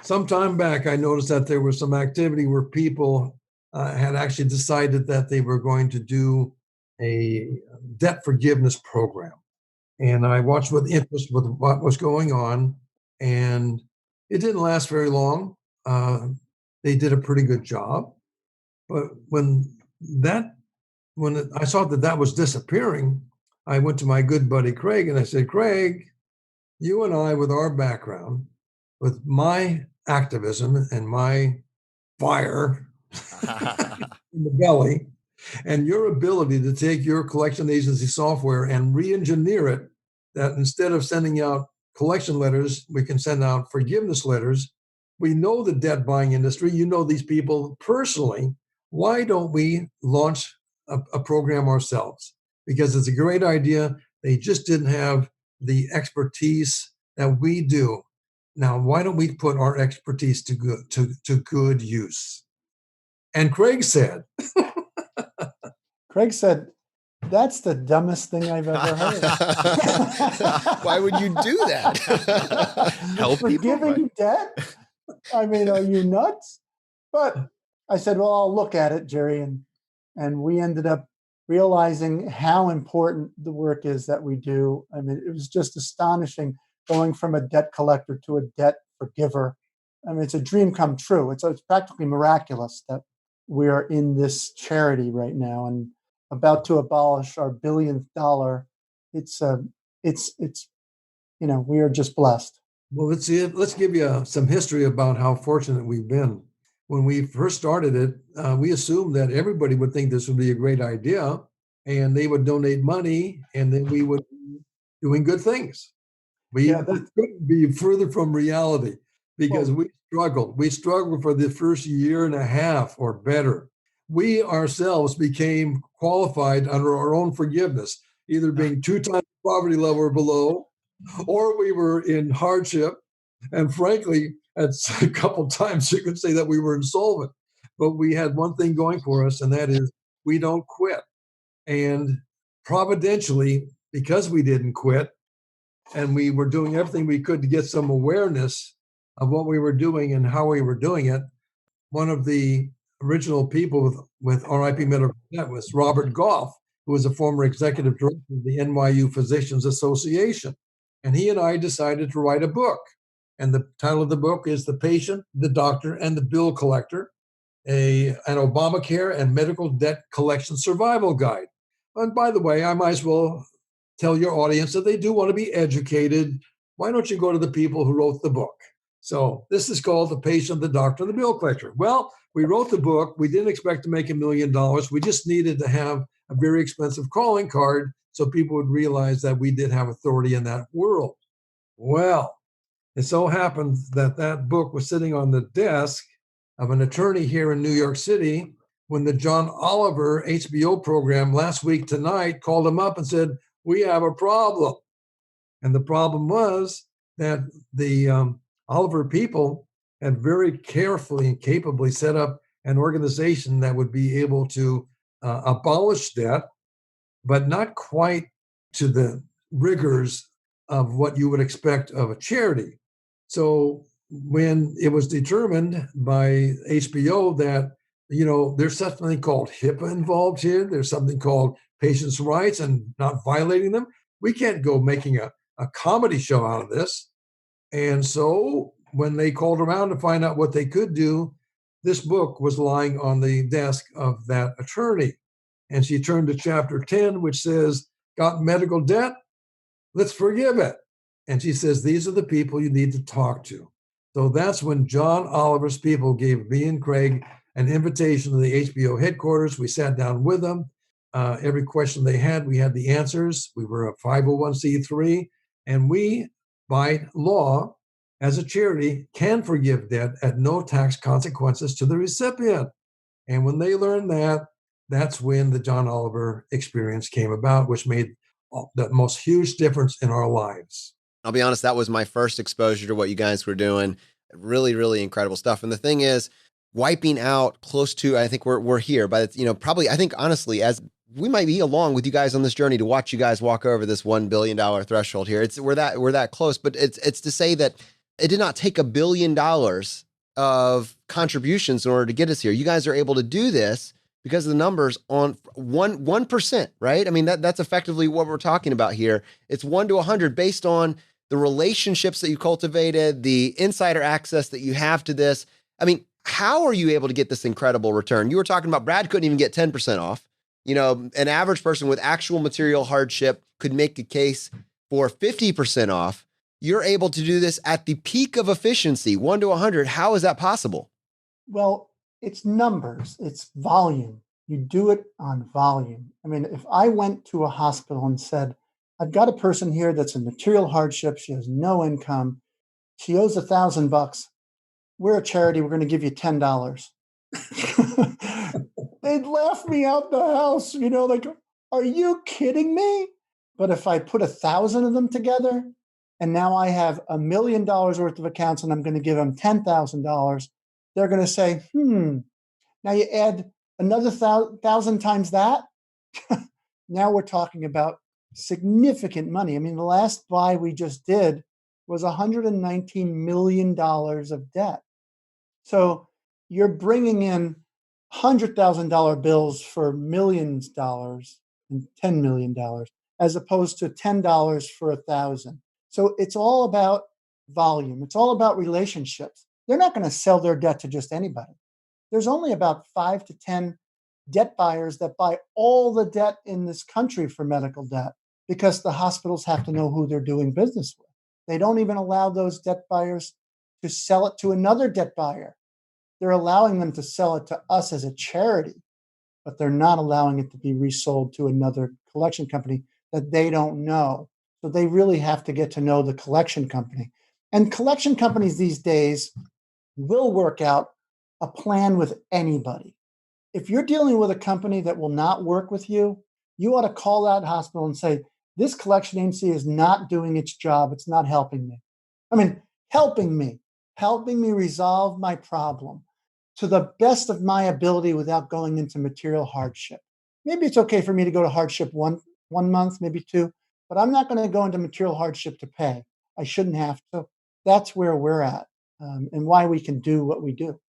some time back, I noticed that there was some activity where people had actually decided that they were going to do a debt forgiveness program. And I watched with interest with what was going on, and it didn't last very long. They did a pretty good job. But when I saw that was disappearing, I went to my good buddy Craig and I said, Craig, you and I, with our background, with my activism and my fire in the belly, and your ability to take your collection agency software and re-engineer it, that instead of sending out collection letters, we can send out forgiveness letters. We know the debt buying industry. You know these people personally. Why don't we launch a program ourselves? Because it's a great idea. They just didn't have the expertise that we do. Now, why don't we put our expertise to good use? And Craig said, that's the dumbest thing I've ever heard. Why would you do that? Help people, Forgiving right? debt? I mean, are you nuts? But I said, well, I'll look at it, Jerry. And we ended up realizing how important the work is that we do. I mean, it was just astonishing going from a debt collector to a debt forgiver. I mean, it's a dream come true. It's practically miraculous that we are in this charity right now and about to abolish our billionth dollar. It's we are just blessed. Well, let's give you some history about how fortunate we've been. When we first started it, we assumed that everybody would think this would be a great idea and they would donate money and then we would be doing good things. We couldn't be further from reality because we struggled. We struggled for the first year and a half or better. We ourselves became qualified under our own forgiveness, either being 2 times poverty level or below, or we were in hardship. And frankly, at a couple times you could say that we were insolvent. But we had one thing going for us, and that is we don't quit. And providentially, because we didn't quit, and we were doing everything we could to get some awareness of what we were doing and how we were doing it. One of the original people with RIP Medical Debt was Robert Goff, who was a former executive director of the NYU Physicians Association. And he and I decided to write a book. And the title of the book is The Patient, the Doctor, and the Bill Collector, an Obamacare and Medical Debt Collection Survival Guide. And by the way, I might as well tell your audience that they do want to be educated. Why don't you go to the people who wrote the book? So this is called The Patient, the Doctor, and the Bill Collector. Well, we wrote the book. We didn't expect to make $1 million. We just needed to have a very expensive calling card so people would realize that we did have authority in that world. Well, it so happens that that book was sitting on the desk of an attorney here in New York City when the John Oliver HBO program last week tonight called him up and said, we have a problem. And the problem was that the Oliver people had very carefully and capably set up an organization that would be able to abolish debt, but not quite to the rigors of what you would expect of a charity. So when it was determined by HBO that, there's something called HIPAA involved here, there's something called patients' rights and not violating them, we can't go making a comedy show out of this. And so when they called around to find out what they could do, this book was lying on the desk of that attorney. And she turned to chapter 10, which says, got medical debt? Let's forgive it. And she says, these are the people you need to talk to. So that's when John Oliver's people gave me and Craig an invitation to the HBO headquarters. We sat down with them. Every question they had, we had the answers. We were a 501c3, and we, by law, as a charity, can forgive debt at no tax consequences to the recipient. And when they learned that, that's when the John Oliver experience came about, which made the most huge difference in our lives. I'll be honest, that was my first exposure to what you guys were doing. Really, really incredible stuff. And the thing is, wiping out close to, I think we're here, but probably, I think honestly, as we might be along with you guys on this journey to watch you guys walk over this $1 billion threshold here. We're that close, but it's to say that it did not take $1 billion of contributions in order to get us here. You guys are able to do this because of the numbers on 1%, right? I mean, that's effectively what we're talking about here. It's 1 to 100 based on the relationships that you cultivated, the insider access that you have to this. I mean, how are you able to get this incredible return? You were talking about Brad couldn't even get 10% off. An average person with actual material hardship could make a case for 50% off. You're able to do this at the peak of efficiency, 1 to 100. How is that possible? Well, it's numbers, it's volume. You do it on volume. I mean, if I went to a hospital and said, I've got a person here that's in material hardship, she has no income, she owes $1,000. We're a charity, we're going to give you $10. They'd laugh me out the house, like, are you kidding me? But if I put 1,000 of them together, and now I have $1 million worth of accounts and I'm going to give them $10,000, they're going to say, now you add another thousand times that. Now we're talking about significant money. I mean, the last buy we just did was $119 million of debt. So you're bringing in $100,000 bills for millions of dollars and $10 million, as opposed to $10 for 1,000. So it's all about volume. It's all about relationships. They're not going to sell their debt to just anybody. There's only about 5 to 10 debt buyers that buy all the debt in this country for medical debt, because the hospitals have to know who they're doing business with. They don't even allow those debt buyers to sell it to another debt buyer. They're allowing them to sell it to us as a charity, but they're not allowing it to be resold to another collection company that they don't know. So they really have to get to know the collection company. And collection companies these days will work out a plan with anybody. If you're dealing with a company that will not work with you, you ought to call that hospital and say, this collection agency is not doing its job. It's not helping me. I mean, helping me resolve my problem to the best of my ability without going into material hardship. Maybe it's okay for me to go to hardship one month, maybe two, but I'm not going to go into material hardship to pay. I shouldn't have to. That's where we're at, and why we can do what we do.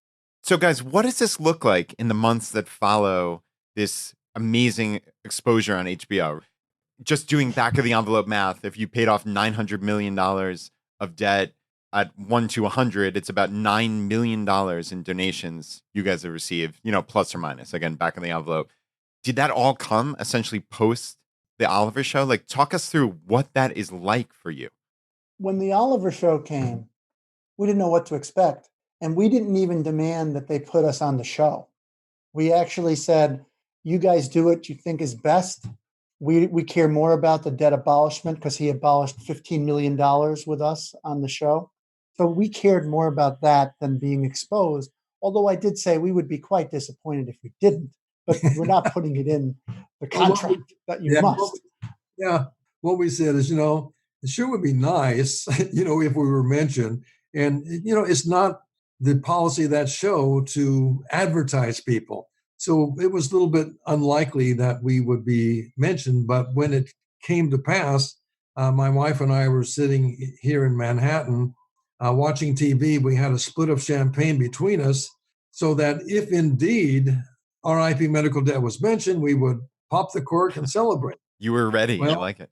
So, guys, what does this look like in the months that follow this amazing exposure on HBO? Just doing back of the envelope math, if you paid off $900 million of debt at 1 to 100, it's about $9 million in donations you guys have received, plus or minus, again, back of the envelope. Did that all come essentially post the Oliver Show? Like, talk us through what that is like for you. When the Oliver Show came, we didn't know what to expect. And we didn't even demand that they put us on the show. We actually said, you guys do what you think is best. We care more about the debt abolishment because he abolished $15 million with us on the show. So we cared more about that than being exposed. Although I did say we would be quite disappointed if we didn't, but we're not putting it in the contract that you must. What we said is, it sure would be nice, if we were mentioned. And, it's not the policy of that show to advertise people. So it was a little bit unlikely that we would be mentioned. But when it came to pass, my wife and I were sitting here in Manhattan watching TV. We had a split of champagne between us so that if indeed RIP Medical Debt was mentioned, we would pop the cork and celebrate. You were ready. Well, I like it.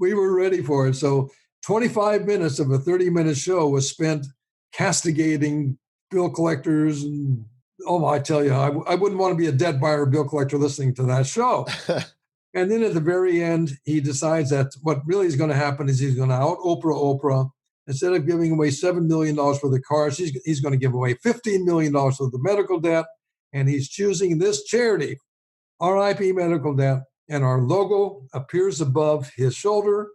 We were ready for it. So 25 minutes of a 30-minute show was spent castigating bill collectors. And I tell you, I wouldn't want to be a debt buyer or bill collector listening to that show. And then at the very end, he decides that what really is going to happen is he's going to out Oprah. Instead of giving away $7 million for the cars, he's going to give away $15 million for the medical debt. And he's choosing this charity, RIP Medical Debt. And our logo appears above his shoulder.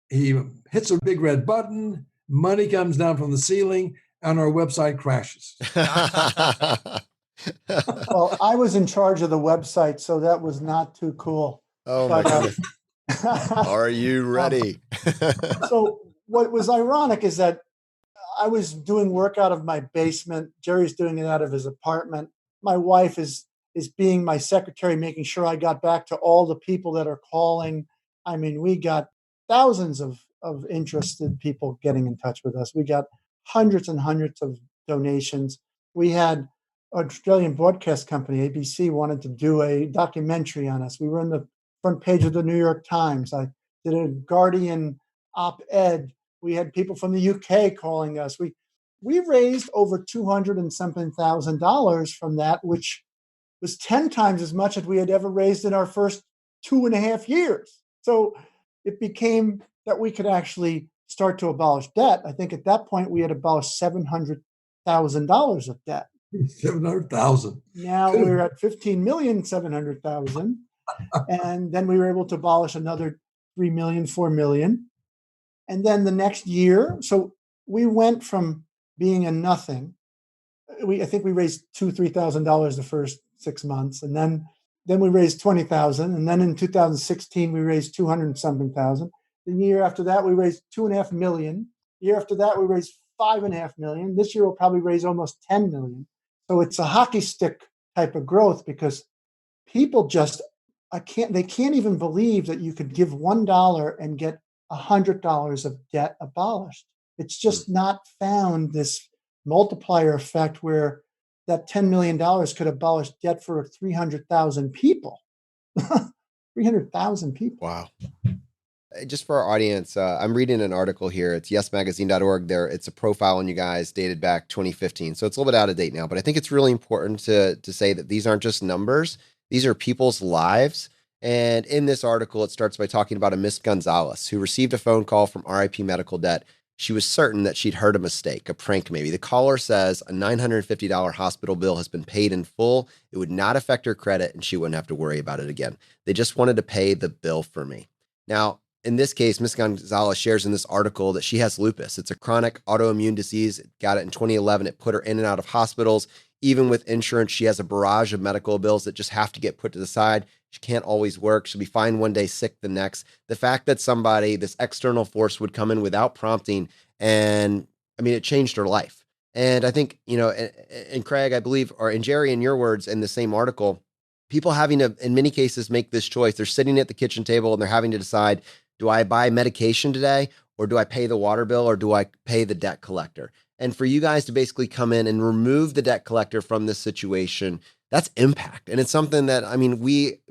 He hits a big red button. Money comes down from the ceiling, and our website crashes. Well, I was in charge of the website, so that was not too cool. Oh, my goodness. Are you ready? So what was ironic is that I was doing work out of my basement. Jerry's doing it out of his apartment. My wife is being my secretary, making sure I got back to all the people that are calling. I mean, we got thousands of interested people getting in touch with us. We got hundreds and hundreds of donations. We had an Australian broadcast company, ABC, wanted to do a documentary on us. We were on the front page of the New York Times. I did a Guardian op-ed. We had people from the UK calling us. We raised over $200 and something thousand from that, which was 10 times as much as we had ever raised in our first 2.5 years. So it became that we could actually start to abolish debt. I think at that point we had abolished $700,000 of debt. 700,000. Now we're at 15,700,000. And then we were able to abolish another 3 million, 4 million. And then the next year, so we went from being a nothing. I think we raised $2,000-3,000 the first 6 months. And then we raised 20,000. And then in 2016, we raised 200 and something thousand. The year after that, we raised 2.5 million. The year after that, we raised 5.5 million. This year, we'll probably raise almost 10 million. So it's a hockey stick type of growth because people just, they can't even believe that you could give $1 and get $100 of debt abolished. It's just not found this multiplier effect where that $10 million could abolish debt for 300,000 people. 300,000 people. Wow. Just for our audience, I'm reading an article here. It's yesmagazine.org. It's a profile on you guys dated back 2015. So it's a little bit out of date now, but I think it's really important to say that these aren't just numbers. These are people's lives. And in this article, it starts by talking about a Miss Gonzalez who received a phone call from RIP Medical Debt. She was certain that she'd heard a mistake, a prank maybe. The caller says a $950 hospital bill has been paid in full. It would not affect her credit and she wouldn't have to worry about it again. They just wanted to pay the bill for me. Now, in this case, Ms. Gonzalez shares in this article that she has lupus. It's a chronic autoimmune disease. Got it in 2011. It put her in and out of hospitals. Even with insurance, she has a barrage of medical bills that just have to get put to the side. She can't always work. She'll be fine one day, sick the next. The fact that somebody, this external force, would come in without prompting, and I mean, it changed her life. And I think, and Craig, I believe, and Jerry, in your words, in the same article, people having to, in many cases, make this choice. They're sitting at the kitchen table and they're having to decide, do I buy medication today, or do I pay the water bill, or do I pay the debt collector? And for you guys to basically come in and remove the debt collector from this situation, that's impact. And it's something that,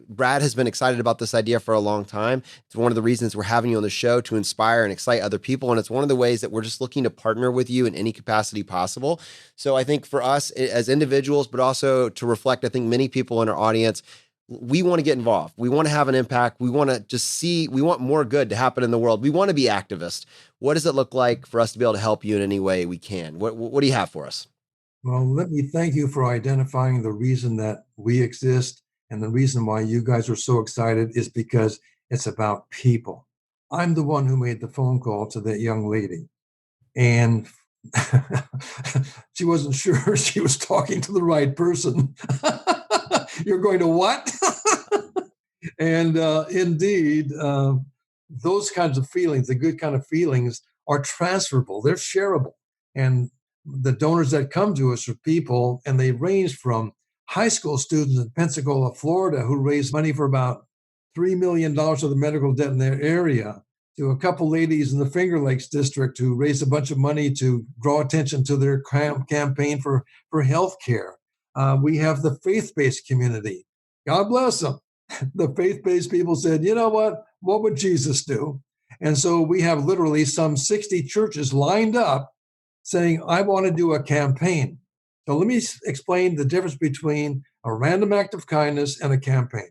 Brad has been excited about this idea for a long time. It's one of the reasons we're having you on the show, to inspire and excite other people. And it's one of the ways that we're just looking to partner with you in any capacity possible. So I think for us as individuals, but also to reflect, I think many people in our audience, we want to get involved. We want to have an impact. We want to just we want more good to happen in the world. We want to be activists. What does it look like for us to be able to help you in any way we can? What do you have for us? Well, let me thank you for identifying the reason that we exist. And the reason why you guys are so excited is because it's about people. I'm the one who made the phone call to that young lady. And she wasn't sure she was talking to the right person. You're going to what? And indeed, those kinds of feelings, the good kind of feelings, are transferable. They're shareable. And the donors that come to us are people, and they range from high school students in Pensacola, Florida, who raised money for about $3 million of the medical debt in their area, to a couple ladies in the Finger Lakes district who raised a bunch of money to draw attention to their campaign for health care. We have the faith-based community. God bless them. The faith-based people said, you know what would Jesus do? And so we have literally some 60 churches lined up saying, I want to do a campaign. So let me explain the difference between a random act of kindness and a campaign.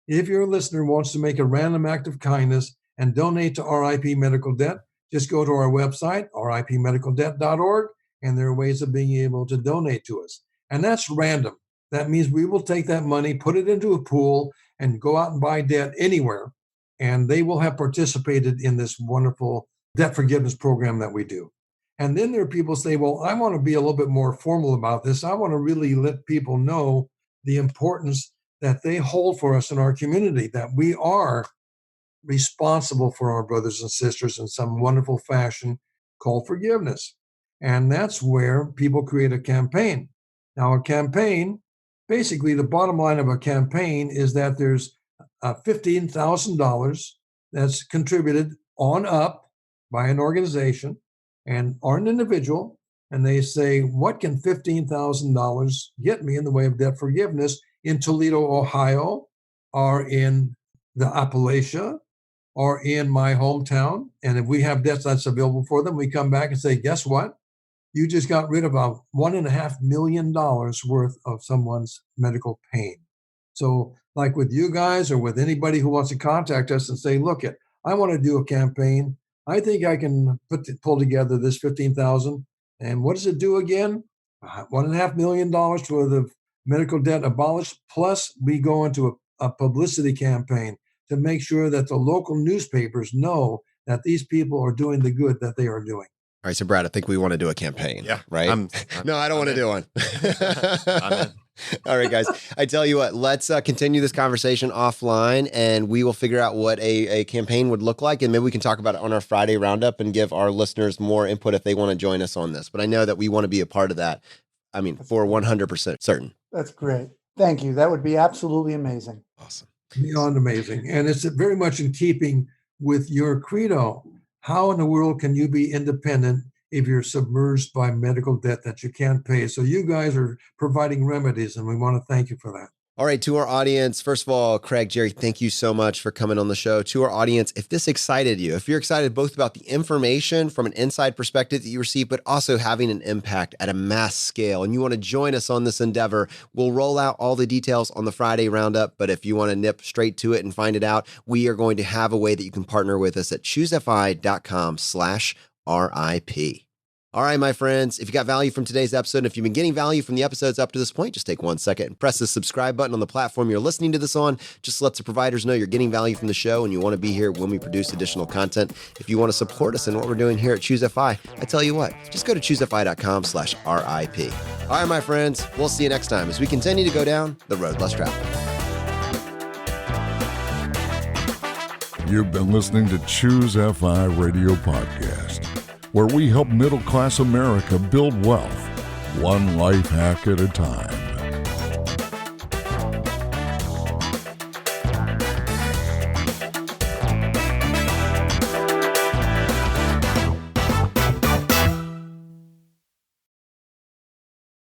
If your listener wants to make a random act of kindness and donate to RIP Medical Debt, just go to our website, ripmedicaldebt.org, and there are ways of being able to donate to us. And that's random. That means we will take that money, put it into a pool, and go out and buy debt anywhere. And they will have participated in this wonderful debt forgiveness program that we do. And then there are people who say, well, I want to be a little bit more formal about this. I want to really let people know the importance that they hold for us in our community, that we are responsible for our brothers and sisters in some wonderful fashion called forgiveness. And that's where people create a campaign. Now, a campaign, basically the bottom line of a campaign is that there's $15,000 that's contributed on up by an organization or an individual, and they say, what can $15,000 get me in the way of debt forgiveness in Toledo, Ohio, or in the Appalachia, or in my hometown? And if we have debts that's available for them, we come back and say, guess what? You just got rid of about $1.5 million worth of someone's medical pain. So like with you guys or with anybody who wants to contact us and say, look, I want to do a campaign. I think I can pull together this $15,000. And what does it do again? $1.5 million for the medical debt abolished. Plus, we go into a publicity campaign to make sure that the local newspapers know that these people are doing the good that they are doing. All right, so Brad, I think we want to do a campaign. Yeah. Right? No, I don't want to do one. I'm in. All right, guys. I tell you what, let's continue this conversation offline, and we will figure out what a campaign would look like. And maybe we can talk about it on our Friday roundup and give our listeners more input if they want to join us on this. But I know that we want to be a part of that. I mean, for 100% certain. That's great. Thank you. That would be absolutely amazing. Awesome. Beyond amazing. And it's very much in keeping with your credo. How in the world can you be independent if you're submerged by medical debt that you can't pay? So you guys are providing remedies, and we want to thank you for that. All right, to our audience, first of all, Craig, Jerry, thank you so much for coming on the show. To our audience, if this excited you, if you're excited both about the information from an inside perspective that you receive, but also having an impact at a mass scale, and you want to join us on this endeavor, we'll roll out all the details on the Friday roundup. But if you want to nip straight to it and find it out, we are going to have a way that you can partner with us at choosefi.com/RIP. All right, my friends, if you got value from today's episode, and if you've been getting value from the episodes up to this point, just take 1 second and press the subscribe button on the platform you're listening to this on. Just lets the providers know you're getting value from the show and you want to be here when we produce additional content. If you want to support us in what we're doing here at ChooseFI, I tell you what, just go to choosefi.com/RIP. All right, my friends, we'll see you next time as we continue to go down the road less traveled. You've been listening to Choose FI Radio Podcast, where we help middle-class America build wealth, one life hack at a time.